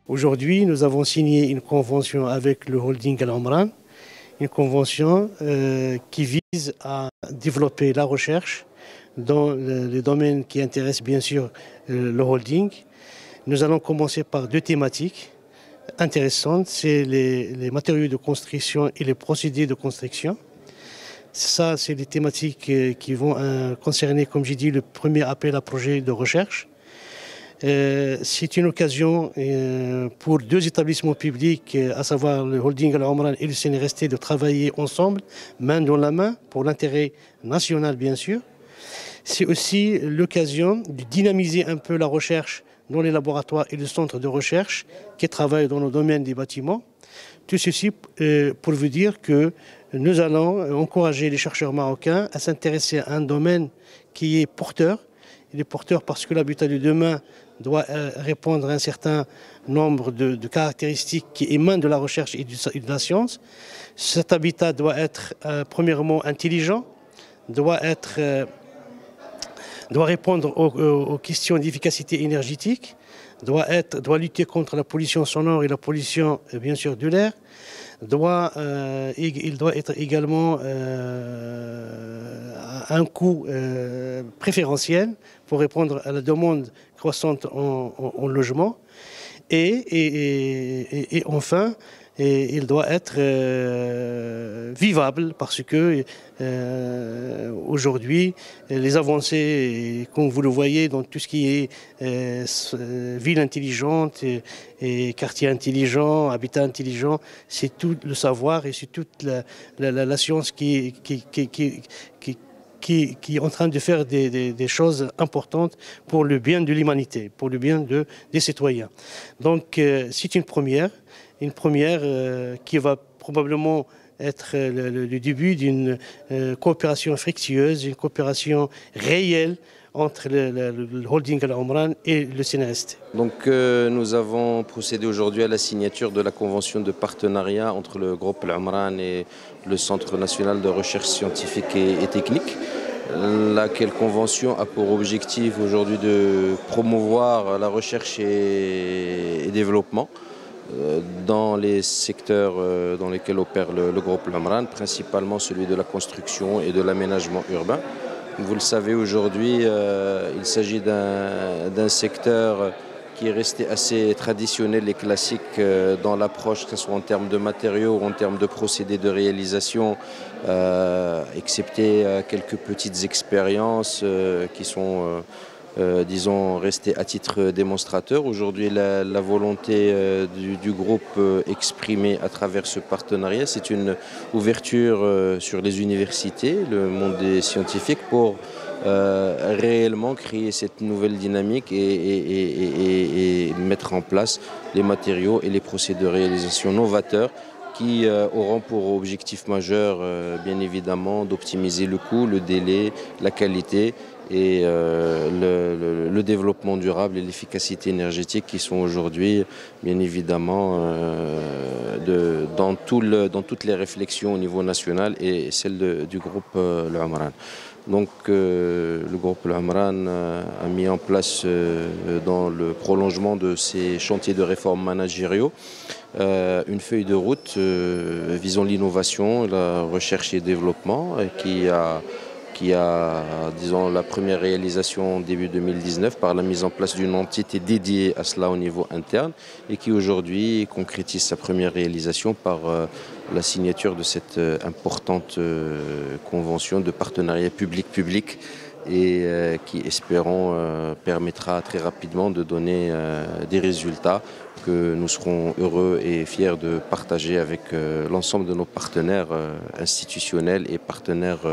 Aujourd'hui, nous avons signé une convention avec le holding Al Omran, une convention qui vise à développer la recherche dans les domaines qui intéressent bien sûr le holding. Nous allons commencer par deux thématiques intéressantes, c'est les matériaux de construction et les procédés de construction. Ça, c'est les thématiques qui vont concerner, comme j'ai dit, le premier appel à projet de recherche. C'est une occasion pour deux établissements publics, à savoir le holding Al Omran et le CNRST, de travailler ensemble, main dans la main, pour l'intérêt national bien sûr. C'est aussi l'occasion de dynamiser un peu la recherche dans les laboratoires et les centres de recherche qui travaillent dans le domaine des bâtiments. Tout ceci pour vous dire que nous allons encourager les chercheurs marocains à s'intéresser à un domaine qui est porteur. Il est porteur parce que l'habitat de demain doit répondre à un certain nombre de caractéristiques qui émanent de la recherche et de la science. Cet habitat doit être premièrement intelligent, doit répondre aux questions d'efficacité énergétique, doit lutter contre la pollution sonore et la pollution bien sûr de l'air, il doit être également à un coût préférentiel pour répondre à la demande croissante en logement. Et enfin, il doit être vivable parce que aujourd'hui, les avancées, comme vous le voyez, dans tout ce qui est ville intelligente et quartier intelligent, habitat intelligent, c'est tout le savoir et c'est toute la science qui est en train de faire des choses importantes pour le bien de l'humanité, pour le bien des citoyens. Donc c'est une première qui va probablement être le début d'une coopération fructueuse, une coopération réelle entre le holding Al Omran et le CNRST. Donc nous avons procédé aujourd'hui à la signature de la convention de partenariat entre le groupe Al Omran et le Centre national de recherche scientifique et technique. Laquelle convention a pour objectif aujourd'hui de promouvoir la recherche et développement dans les secteurs dans lesquels opère le groupe Al Omran, principalement celui de la construction et de l'aménagement urbain. Vous le savez aujourd'hui, il s'agit d'un secteur qui est resté assez traditionnel et classique dans l'approche, que ce soit en termes de matériaux ou en termes de procédés de réalisation, excepté quelques petites expériences qui sont disons, rester à titre démonstrateur. Aujourd'hui, la volonté du groupe exprimée à travers ce partenariat, c'est une ouverture sur les universités, le monde des scientifiques, pour réellement créer cette nouvelle dynamique et mettre en place les matériaux et les procédés de réalisation novateurs qui auront pour objectif majeur, bien évidemment, d'optimiser le coût, le délai, la qualité et le développement durable et l'efficacité énergétique qui sont aujourd'hui, bien évidemment, dans toutes les réflexions au niveau national et celle du groupe Al Omran. Donc le groupe Al Omran a mis en place dans le prolongement de ces chantiers de réforme managériaux une feuille de route visant l'innovation, la recherche et le développement qui a, disons, la première réalisation début 2019 par la mise en place d'une entité dédiée à cela au niveau interne et qui aujourd'hui concrétise sa première réalisation par la signature de cette importante convention de partenariat public-public et qui, espérons, permettra très rapidement de donner des résultats que nous serons heureux et fiers de partager avec l'ensemble de nos partenaires institutionnels et partenaires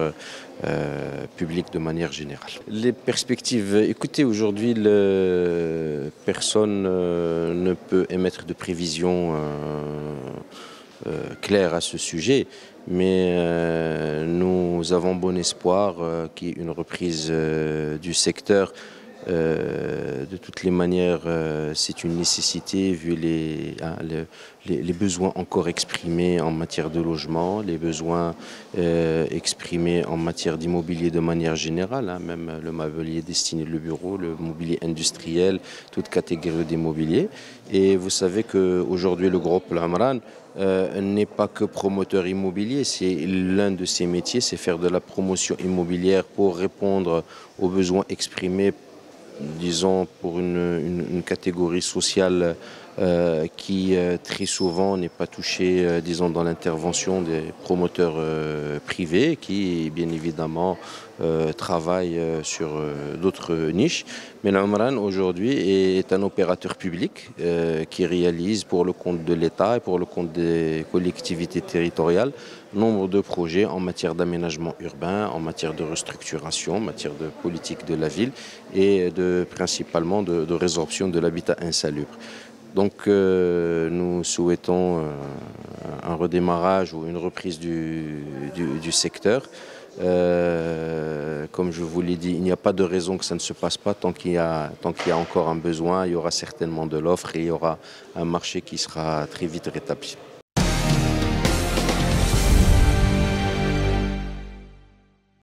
publics de manière générale. Les perspectives, écoutez, aujourd'hui, personne ne peut émettre de prévisions claires à ce sujet, mais nous avons bon espoir qu'il y ait une reprise du secteur De toutes les manières, c'est une nécessité vu les besoins encore exprimés en matière de logement, les besoins exprimés en matière d'immobilier de manière générale, hein, même le mobilier destiné au bureau, le mobilier industriel, toute catégorie d'immobilier. Et vous savez qu'aujourd'hui, le groupe Al Amran n'est pas que promoteur immobilier, c'est l'un de ses métiers, c'est faire de la promotion immobilière pour répondre aux besoins exprimés, disons, pour une catégorie sociale qui très souvent n'est pas touchée, disons, dans l'intervention des promoteurs privés qui, bien évidemment, travaillent sur d'autres niches. Mais l'Amran, aujourd'hui, est un opérateur public qui réalise pour le compte de l'État et pour le compte des collectivités territoriales nombre de projets en matière d'aménagement urbain, en matière de restructuration, en matière de politique de la ville et principalement de résorption de l'habitat insalubre. Donc nous souhaitons un redémarrage ou une reprise du secteur. Comme je vous l'ai dit, il n'y a pas de raison que ça ne se passe pas tant qu'il y a encore un besoin, il y aura certainement de l'offre et il y aura un marché qui sera très vite rétabli.